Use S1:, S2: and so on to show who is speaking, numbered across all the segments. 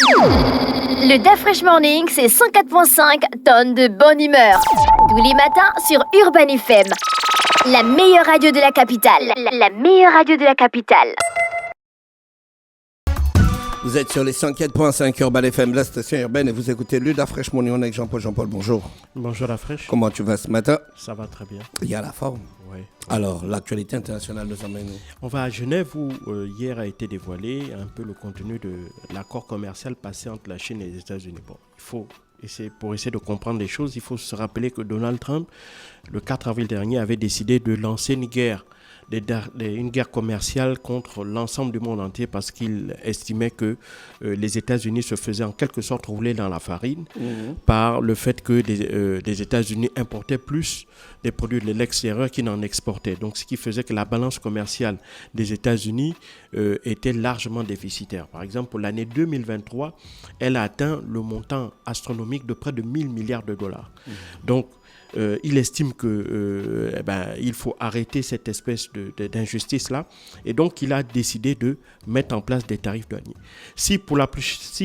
S1: Le DAF Fresh Morning, c'est 104.5 tonnes de bonne humeur. Tous les matins sur Urban FM. La meilleure radio de la capitale. La meilleure radio de la capitale.
S2: Vous êtes sur les 104.5 Urban FM, la station urbaine, et vous écoutez le DAF Fresh Morning avec Jean-Paul. Jean-Paul, bonjour.
S3: Bonjour la fraîche.
S2: Comment tu vas ce matin?
S3: Ça va très bien.
S2: Il y a la forme.
S3: Oui.
S2: Alors, l'actualité internationale nous emmène où?
S3: On va à Genève où hier a été dévoilé un peu le contenu de l'accord commercial passé entre la Chine et les États-Unis. Bon, pour essayer de comprendre les choses, il faut se rappeler que Donald Trump, le 4 avril dernier, avait décidé de lancer une guerre commerciale contre l'ensemble du monde entier parce qu'il estimait que les États-Unis se faisaient en quelque sorte rouler dans la farine par le fait que les États-Unis importaient plus des produits de l'extérieur qu'ils n'en exportaient. Donc, ce qui faisait que la balance commerciale des États-Unis était largement déficitaire. Par exemple, pour l'année 2023, elle a atteint le montant astronomique de près de 1000 milliards de dollars. Donc, il estime qu'il faut arrêter cette espèce d'injustice-là. Et donc, il a décidé de mettre en place des tarifs douaniers. Si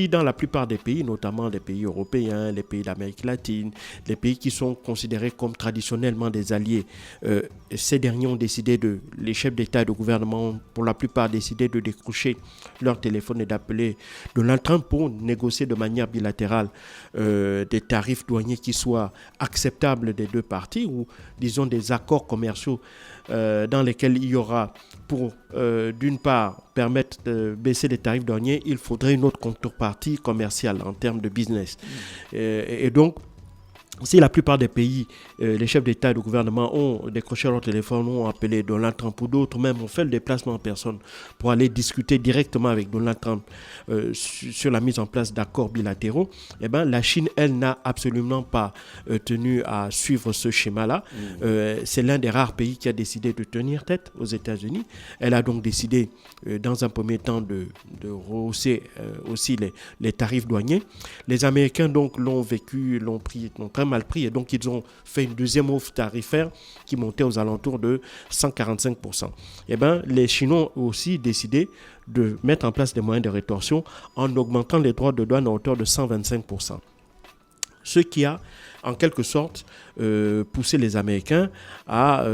S3: dans la plupart des pays, notamment les pays européens, les pays d'Amérique latine, les pays qui sont considérés comme traditionnellement des alliés, ces derniers ont décidé les chefs d'État et de gouvernement ont pour la plupart décidé de décrocher leur téléphone et d'appeler Donald Trump pour négocier de manière bilatérale des tarifs douaniers qui soient acceptables des deux parties, ou disons des accords commerciaux dans lesquels il y aura pour d'une part permettre de baisser les tarifs douaniers, il faudrait une autre contrepartie commerciale en termes de business. Et donc, si la plupart des pays, les chefs d'État et de gouvernement ont décroché leur téléphone, ont appelé Donald Trump, ou d'autres même ont fait le déplacement en personne pour aller discuter directement avec Donald Trump sur la mise en place d'accords bilatéraux, eh ben, la Chine, elle, n'a absolument pas tenu à suivre ce schéma-là. C'est l'un des rares pays qui a décidé de tenir tête aux États-Unis. Elle a donc décidé, dans un premier temps, de rehausser aussi les tarifs douaniers. Les Américains, donc, l'ont très mal pris, et donc ils ont fait une deuxième offre tarifaire qui montait aux alentours de 145%. Et ben, les Chinois ont aussi décidé de mettre en place des moyens de rétorsion en augmentant les droits de douane à hauteur de 125%. Ce qui a en quelque sorte poussé les Américains à...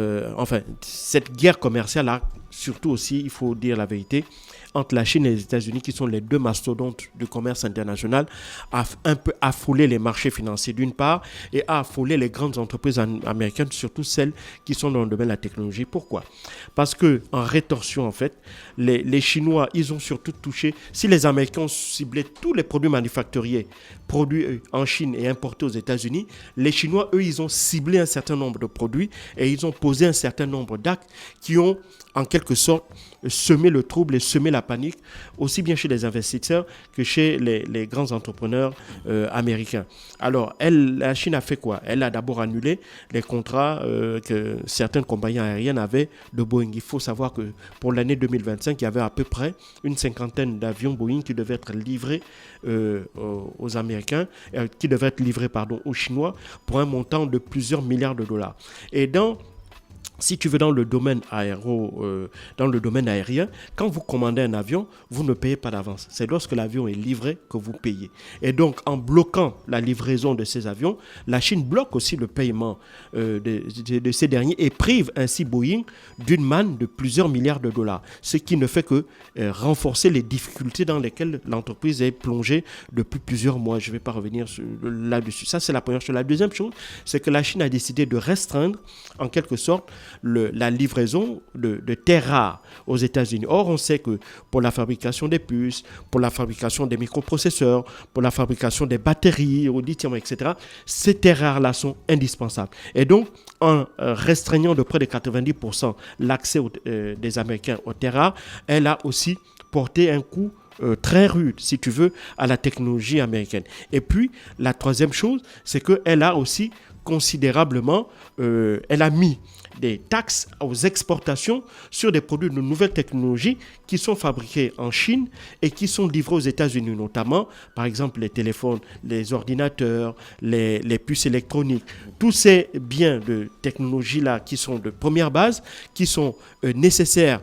S3: cette guerre commerciale a surtout aussi, il faut dire la vérité, entre la Chine et les États-Unis, qui sont les deux mastodontes du commerce international, a un peu affolé les marchés financiers d'une part et a affolé les grandes entreprises américaines, surtout celles qui sont dans le domaine de la technologie. Pourquoi? Parce que en rétorsion, en fait, les Chinois, ils ont surtout touché, si les Américains ont ciblé tous les produits manufacturiers produits en Chine et importés aux États-Unis, les Chinois, eux, ils ont ciblé un certain nombre de produits et ils ont posé un certain nombre d'actes qui ont, en quelque sorte, semé le trouble et semé la panique, aussi bien chez les investisseurs que chez les grands entrepreneurs américains. Alors, la Chine a fait quoi? Elle a d'abord annulé les contrats que certaines compagnies aériennes avaient de Boeing. Il faut savoir que pour l'année 2025, il y avait à peu près une cinquantaine d'avions Boeing qui devaient être livrés aux Américains, aux Chinois, pour un montant de plusieurs milliards de dollars. Et si tu veux, dans le domaine aérien, quand vous commandez un avion, vous ne payez pas d'avance. C'est lorsque l'avion est livré que vous payez. Et donc, en bloquant la livraison de ces avions, la Chine bloque aussi le paiement de ces derniers et prive ainsi Boeing d'une manne de plusieurs milliards de dollars. Ce qui ne fait que renforcer les difficultés dans lesquelles l'entreprise est plongée depuis plusieurs mois. Je ne vais pas revenir là-dessus. Ça, c'est la première chose. La deuxième chose, c'est que la Chine a décidé de restreindre, en quelque sorte, la livraison de terres rares aux États-Unis. Or, on sait que pour la fabrication des puces, pour la fabrication des microprocesseurs, pour la fabrication des batteries au lithium, etc., ces terres rares-là sont indispensables. Et donc, en restreignant de près de 90% l'accès des Américains aux terres rares, elle a aussi porté un coup très rude, si tu veux, à la technologie américaine. Et puis, la troisième chose, c'est qu'elle a aussi considérablement, elle a mis des taxes aux exportations sur des produits de nouvelles technologies qui sont fabriqués en Chine et qui sont livrés aux États-Unis, notamment, par exemple, les téléphones, les ordinateurs, les puces électroniques. Tous ces biens de technologie-là qui sont de première base, qui sont nécessaires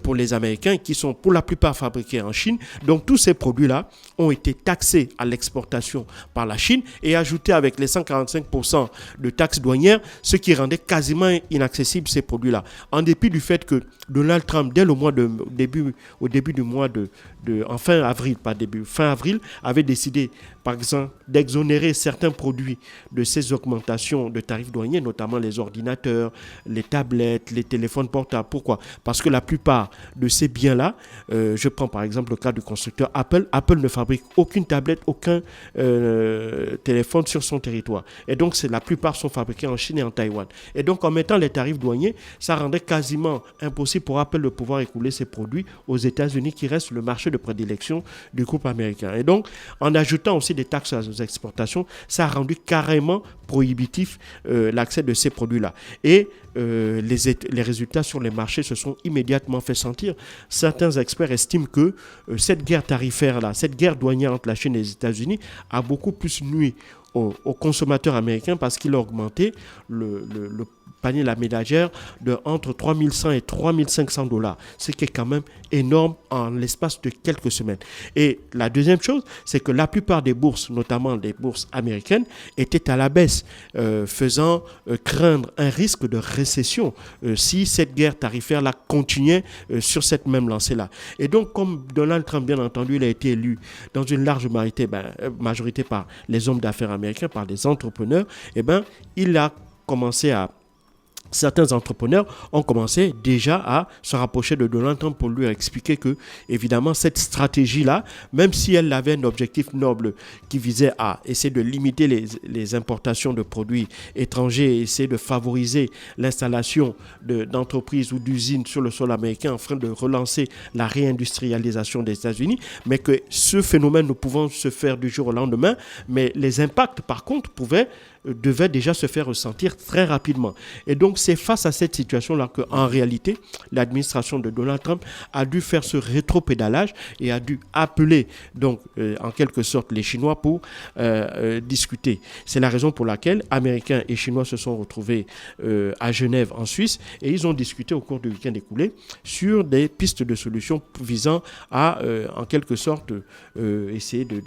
S3: pour les Américains, qui sont pour la plupart fabriqués en Chine. Donc, tous ces produits-là ont été taxés à l'exportation par la Chine et ajoutés avec les 145% de taxes douanières, ce qui rendait quasiment inaccessibles ces produits-là. En dépit du fait que Donald Trump, dès le mois au début du mois fin avril, avait décidé, par exemple, d'exonérer certains produits de ces augmentations de tarifs douaniers, notamment les ordinateurs, les tablettes, les téléphones portables. Pourquoi ? Parce que la plupart de ces biens-là, je prends par exemple le cas du constructeur Apple. Apple ne fabrique aucune tablette, aucun téléphone sur son territoire. Et donc, la plupart sont fabriqués en Chine et en Taïwan. Et donc, en mettant les tarifs douaniers, ça rendait quasiment impossible pour Apple de pouvoir écouler ses produits aux États-Unis, qui reste le marché de prédilection du groupe américain. Et donc, en ajoutant aussi des taxes aux exportations, ça a rendu carrément prohibitif l'accès de ces produits-là. Et les résultats sur les marchés se sont immédiatement fait sentir. Certains experts estiment que cette guerre tarifaire-là, cette guerre douanière entre la Chine et les États-Unis a beaucoup plus nui aux consommateurs américains parce qu'il a augmenté le panier de la ménagère de entre 3 100 et 3 500 $, ce qui est quand même énorme en l'espace de quelques semaines. Et la deuxième chose, c'est que la plupart des bourses, notamment les bourses américaines, étaient à la baisse, faisant craindre un risque de récession si cette guerre tarifaire-là continuait sur cette même lancée-là. Et donc, comme Donald Trump, bien entendu, il a été élu dans une large majorité par les hommes d'affaires américains, par les entrepreneurs, certains entrepreneurs ont commencé déjà à se rapprocher de Donald Trump pour lui expliquer que, évidemment, cette stratégie-là, même si elle avait un objectif noble qui visait à essayer de limiter les importations de produits étrangers et essayer de favoriser l'installation d'entreprises ou d'usines sur le sol américain afin de relancer la réindustrialisation des États-Unis, mais que ce phénomène ne pouvant se faire du jour au lendemain, mais les impacts, par contre, devait déjà se faire ressentir très rapidement. Et donc, c'est face à cette situation-là qu'en réalité, l'administration de Donald Trump a dû faire ce rétropédalage et a dû appeler, donc, en quelque sorte, les Chinois pour discuter. C'est la raison pour laquelle Américains et Chinois se sont retrouvés à Genève, en Suisse, et ils ont discuté au cours du week-end écoulé sur des pistes de solutions visant à, en quelque sorte, essayer de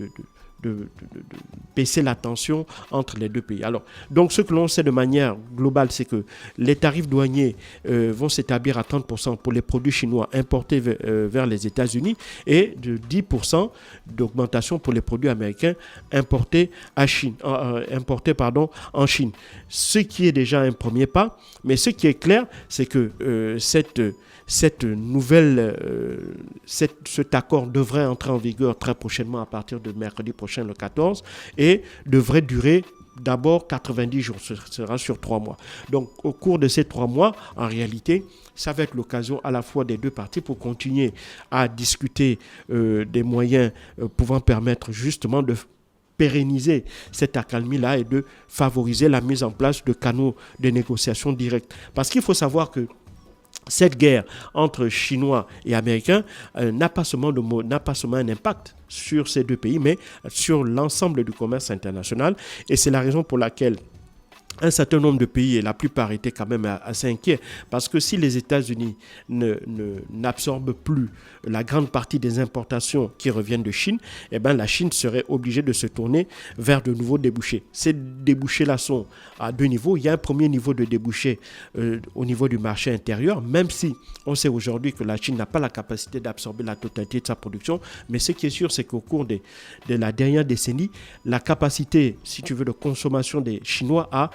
S3: baisser la tension entre les deux pays. Alors, donc ce que l'on sait de manière globale, c'est que les tarifs douaniers vont s'établir à 30% pour les produits chinois importés vers les États-Unis et de 10% d'augmentation pour les produits américains importés en Chine. Ce qui est déjà un premier pas, mais ce qui est clair, c'est que cet accord devrait entrer en vigueur très prochainement à partir de mercredi prochain, le 14, et devrait durer d'abord 90 jours, ce sera sur 3 mois. Donc au cours de ces 3 mois, en réalité, ça va être l'occasion à la fois des deux parties pour continuer à discuter des moyens pouvant permettre justement de pérenniser cette accalmie-là et de favoriser la mise en place de canaux de négociation directs. Parce qu'il faut savoir que cette guerre entre Chinois et Américains n'a pas seulement un impact sur ces deux pays, mais sur l'ensemble du commerce international. Et c'est la raison pour laquelle un certain nombre de pays, et la plupart étaient quand même assez inquiets, parce que si les États-Unis n'absorbent plus la grande partie des importations qui reviennent de Chine, eh bien la Chine serait obligée de se tourner vers de nouveaux débouchés. Ces débouchés-là sont à deux niveaux. Il y a un premier niveau de débouché au niveau du marché intérieur, même si on sait aujourd'hui que la Chine n'a pas la capacité d'absorber la totalité de sa production, mais ce qui est sûr, c'est qu'au cours de la dernière décennie, la capacité, si tu veux, de consommation des Chinois a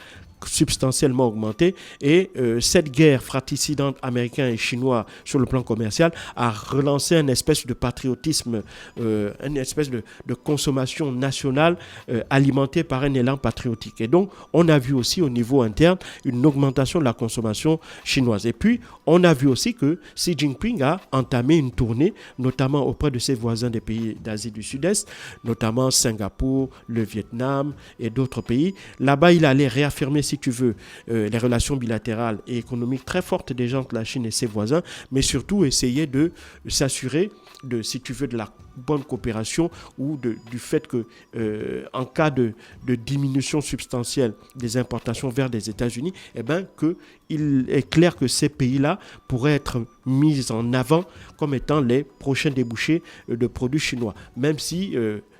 S3: substantiellement augmenté et cette guerre fratricidante américain et chinois sur le plan commercial a relancé une espèce de patriotisme, une espèce de consommation nationale alimentée par un élan patriotique. Et donc, on a vu aussi au niveau interne une augmentation de la consommation chinoise. Et puis, on a vu aussi que Xi Jinping a entamé une tournée, notamment auprès de ses voisins des pays d'Asie du Sud-Est, notamment Singapour, le Vietnam et d'autres pays. Là-bas, il allait réaffirmer si tu veux, les relations bilatérales et économiques très fortes déjà entre la Chine et ses voisins, mais surtout essayer de s'assurer de, si tu veux, de la bonne coopération ou du fait que en cas de diminution substantielle des importations vers les États-Unis, eh ben, il est clair que ces pays-là pourraient être mis en avant comme étant les prochains débouchés de produits chinois, même si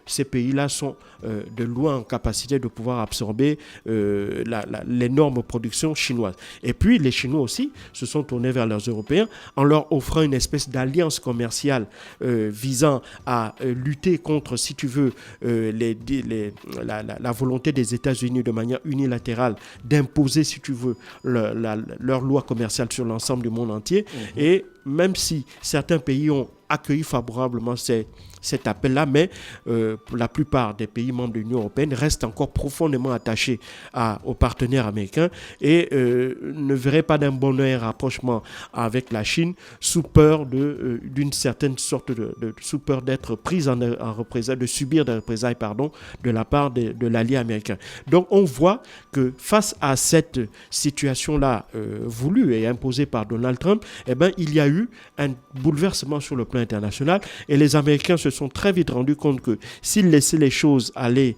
S3: ces pays-là sont de loin en capacité de pouvoir absorber l'énorme production chinoise. Et puis, les Chinois aussi se sont tournés vers leurs Européens en leur offrant une espèce d'alliance commerciale visant à lutter contre, si tu veux, la volonté des États-Unis de manière unilatérale d'imposer, si tu veux, leur loi commerciale sur l'ensemble du monde entier. Et même si certains pays ont accueilli favorablement cet appel-là, mais la plupart des pays membres de l'Union européenne restent encore profondément attachés aux partenaires américains et ne verraient pas d'un bon œil un rapprochement avec la Chine sous peur d'une certaine sorte sous peur d'être prise en représailles, de subir des représailles, de la part de l'allié américain. Donc on voit que face à cette situation-là voulue et imposée par Donald Trump, eh ben, il y a eu un bouleversement sur le plan international et les Américains se sont très vite rendus compte que s'ils laissaient les choses aller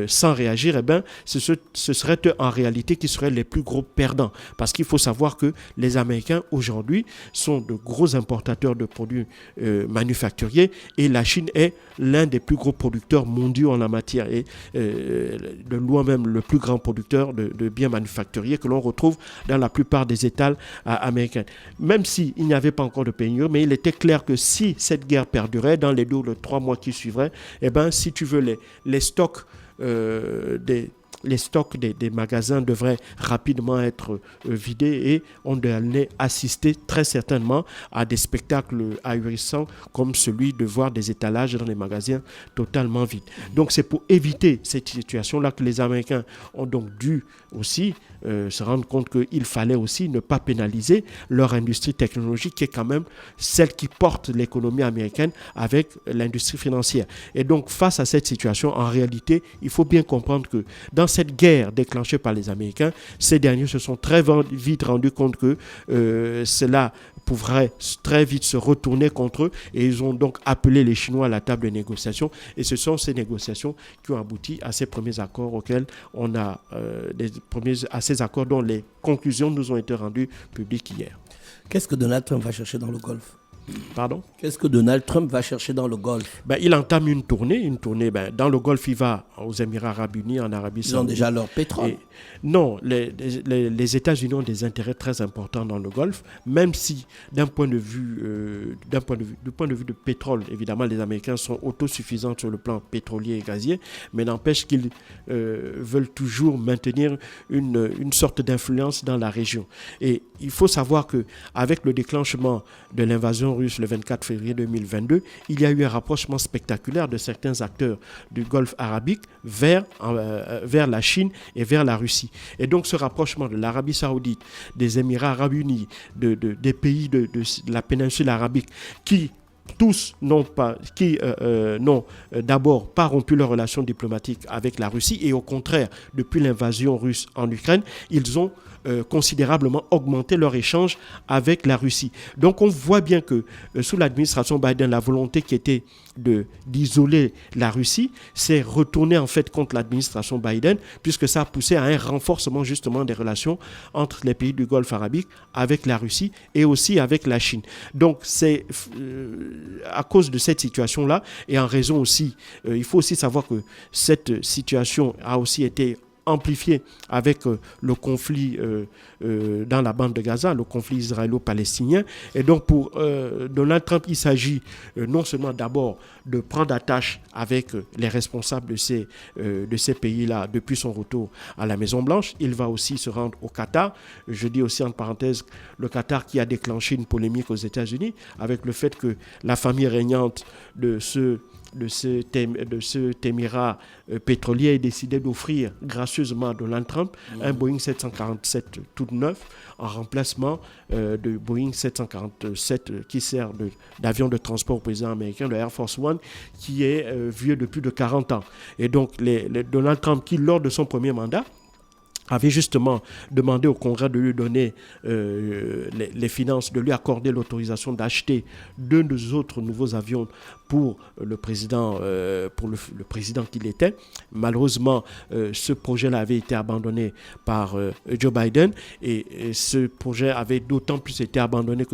S3: sans réagir, eh ben, ce serait eux en réalité qui seraient les plus gros perdants. Parce qu'il faut savoir que les Américains aujourd'hui sont de gros importateurs de produits manufacturiers et la Chine est l'un des plus gros producteurs mondiaux en la matière et de loin même le plus grand producteur de biens manufacturiers que l'on retrouve dans la plupart des États américains. Même s'il n'y avait pas encore de pénurie, mais il était clair que si cette guerre perdurait dans les 2 ou 3 mois qui suivraient, eh ben, si tu veux, les stocks les stocks des magasins devraient rapidement être vidés et on allait assister très certainement à des spectacles ahurissants comme celui de voir des étalages dans les magasins totalement vides. Donc c'est pour éviter cette situation-là que les Américains ont donc dû aussi se rendre compte qu'il fallait aussi ne pas pénaliser leur industrie technologique qui est quand même celle qui porte l'économie américaine avec l'industrie financière. Et donc face à cette situation, en réalité, il faut bien comprendre que dans cette guerre déclenchée par les Américains, ces derniers se sont très vite rendus compte que cela pourrait très vite se retourner contre eux et ils ont donc appelé les Chinois à la table de négociation et ce sont ces négociations qui ont abouti à ces premiers accords auxquels on a à ces accords dont les conclusions nous ont été rendues publiques hier.
S2: Qu'est-ce que Donald Trump va chercher dans le Golfe ?
S3: Pardon ?
S2: Qu'est-ce que Donald Trump va chercher dans le Golfe ?
S3: Il entame une tournée. Dans le Golfe, il va aux Émirats Arabes Unis, en Arabie Saoudite.
S2: Ils ont déjà leur pétrole.
S3: Non, les États-Unis ont des intérêts très importants dans le Golfe, même si du point de vue de pétrole, évidemment, les Américains sont autosuffisants sur le plan pétrolier et gazier, mais n'empêche qu'ils veulent toujours maintenir une sorte d'influence dans la région. Et il faut savoir qu'avec le déclenchement de l'invasion russe le 24 février 2022, il y a eu un rapprochement spectaculaire de certains acteurs du Golfe arabique vers la Chine et vers la Russie. Et donc ce rapprochement de l'Arabie saoudite, des Émirats arabes unis, des pays de la péninsule arabique qui tous n'ont d'abord pas rompu leurs relations diplomatiques avec la Russie et au contraire, depuis l'invasion russe en Ukraine, ils ont considérablement augmenté leur échange avec la Russie. Donc on voit bien que sous l'administration Biden, la volonté qui était d'isoler la Russie s'est retournée en fait contre l'administration Biden puisque ça a poussé à un renforcement justement des relations entre les pays du Golfe arabique avec la Russie et aussi avec la Chine. Donc c'est à cause de cette situation-là et en raison aussi, il faut aussi savoir que cette situation a aussi été amplifié avec le conflit dans la bande de Gaza, le conflit israélo-palestinien. Et donc pour Donald Trump, il s'agit non seulement d'abord de prendre attache avec les responsables de ces pays-là depuis son retour à la Maison-Blanche. Il va aussi se rendre au Qatar. Je dis aussi en parenthèse le Qatar qui a déclenché une polémique aux États-Unis avec le fait que la famille régnante de cet émirat pétrolier a décidé d'offrir gracieusement à Donald Trump un Boeing 747 tout neuf en remplacement de Boeing 747 qui sert d'avion de transport au président américain, le Air Force One, qui est vieux de plus de 40 ans. Et donc Donald Trump qui, lors de son premier mandat, avait justement demandé au Congrès de lui donner les finances, de lui accorder l'autorisation d'acheter 2 autres nouveaux avions pour le président, le président qu'il était. Malheureusement, ce projet-là avait été abandonné par Joe Biden et ce projet avait d'autant plus été abandonné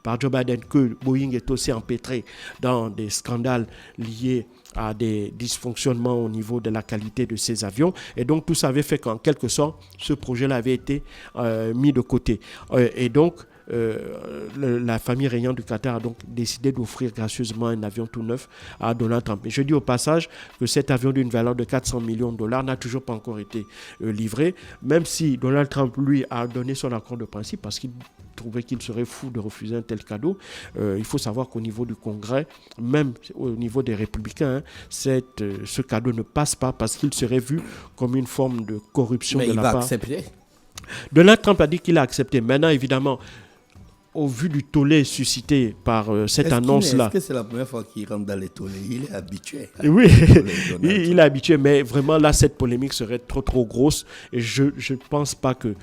S3: par Joe Biden que Boeing est aussi empêtré dans des scandales liés à des dysfonctionnements au niveau de la qualité de ces avions. Et donc, tout ça avait fait qu'en quelque sorte, ce projet-là avait été mis de côté. Et donc, la famille régnante du Qatar a donc décidé d'offrir gracieusement un avion tout neuf à Donald Trump. Et je dis au passage que cet avion d'une valeur de 400 millions de dollars n'a toujours pas encore été livré, même si Donald Trump, lui, a donné son accord de principe parce qu'il trouvait qu'il serait fou de refuser un tel cadeau. Il faut savoir qu'au niveau du Congrès, même au niveau des républicains, ce cadeau ne passe pas parce qu'il serait vu comme une forme de corruption de la part.
S2: Mais il va accepter.
S3: Donald Trump a dit qu'il a accepté. Maintenant, évidemment, au vu du tollé suscité par cette annonce-là.
S2: Est-ce que c'est la première fois qu'il rentre dans les tollés? Il est habitué.
S3: Oui, il est habitué, mais vraiment là, cette polémique serait trop grosse. Et je ne pense pas que,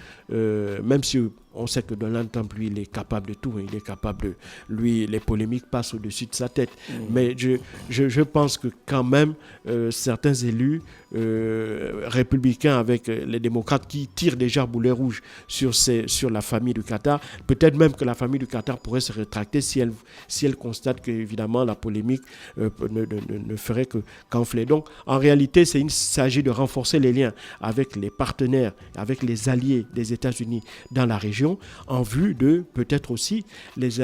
S3: même si on sait que Donald Trump, lui, il est capable de tout. Il est capable de... Lui, les polémiques passent au-dessus de sa tête. Mais je pense que quand même, certains élus républicains avec les démocrates qui tirent déjà boulet rouge sur la famille du Qatar, peut-être même que la famille du Qatar pourrait se rétracter si elle constate qu'évidemment la polémique ne ferait qu'enfler. Donc, en réalité, il s'agit de renforcer les liens avec les partenaires, avec les alliés des États-Unis dans la région, en vue de peut-être aussi les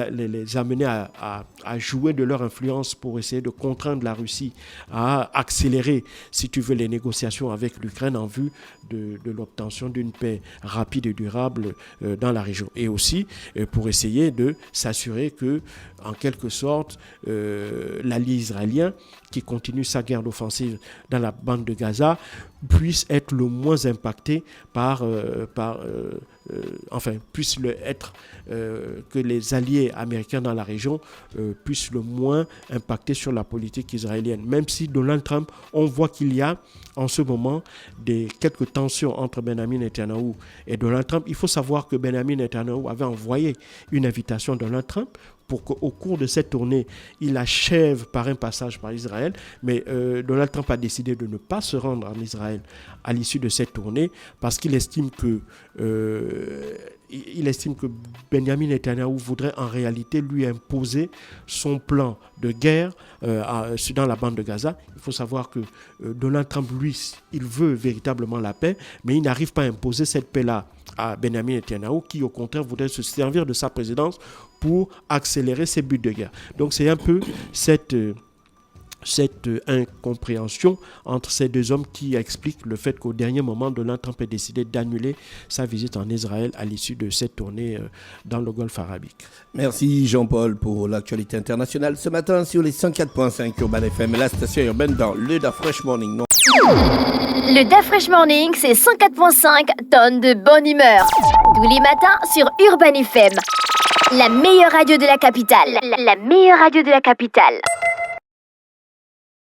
S3: amener à jouer de leur influence pour essayer de contraindre la Russie à accélérer, si tu veux, les négociations avec l'Ukraine en vue de l'obtention d'une paix rapide et durable dans la région. Et aussi pour essayer de s'assurer que, en quelque sorte, l'allié israélien qui continue sa guerre d'offensive dans la bande de Gaza puisse être le moins impacté que les alliés américains dans la région puissent le moins impacter sur la politique israélienne. Même si Donald Trump, on voit qu'il y a en ce moment quelques tensions entre Benjamin Netanyahu et Donald Trump. Il faut savoir que Benjamin Netanyahu avait envoyé une invitation à Donald Trump pour qu'au cours de cette tournée, il achève par un passage par Israël. Mais Donald Trump a décidé de ne pas se rendre en Israël à l'issue de cette tournée parce qu'il estime que Benjamin Netanyahu voudrait en réalité lui imposer son plan de guerre dans la bande de Gaza. Il faut savoir que Donald Trump, lui, il veut véritablement la paix, mais il n'arrive pas à imposer cette paix-là à Benjamin Netanyahu, qui au contraire voudrait se servir de sa présidence pour accélérer ses buts de guerre. Donc c'est un peu cette incompréhension entre ces deux hommes qui explique le fait qu'au dernier moment, Donald Trump ait décidé d'annuler sa visite en Israël à l'issue de cette tournée dans le Golfe arabique.
S2: Merci Jean-Paul pour l'actualité internationale ce matin sur les 104.5 Urban FM, la station urbaine dans le Da Fresh Morning. Non.
S1: Le Da Fresh Morning, c'est 104.5 tonnes de bonne humeur. Tous les matins sur Urban FM. La meilleure radio de la capitale. La meilleure radio de la capitale.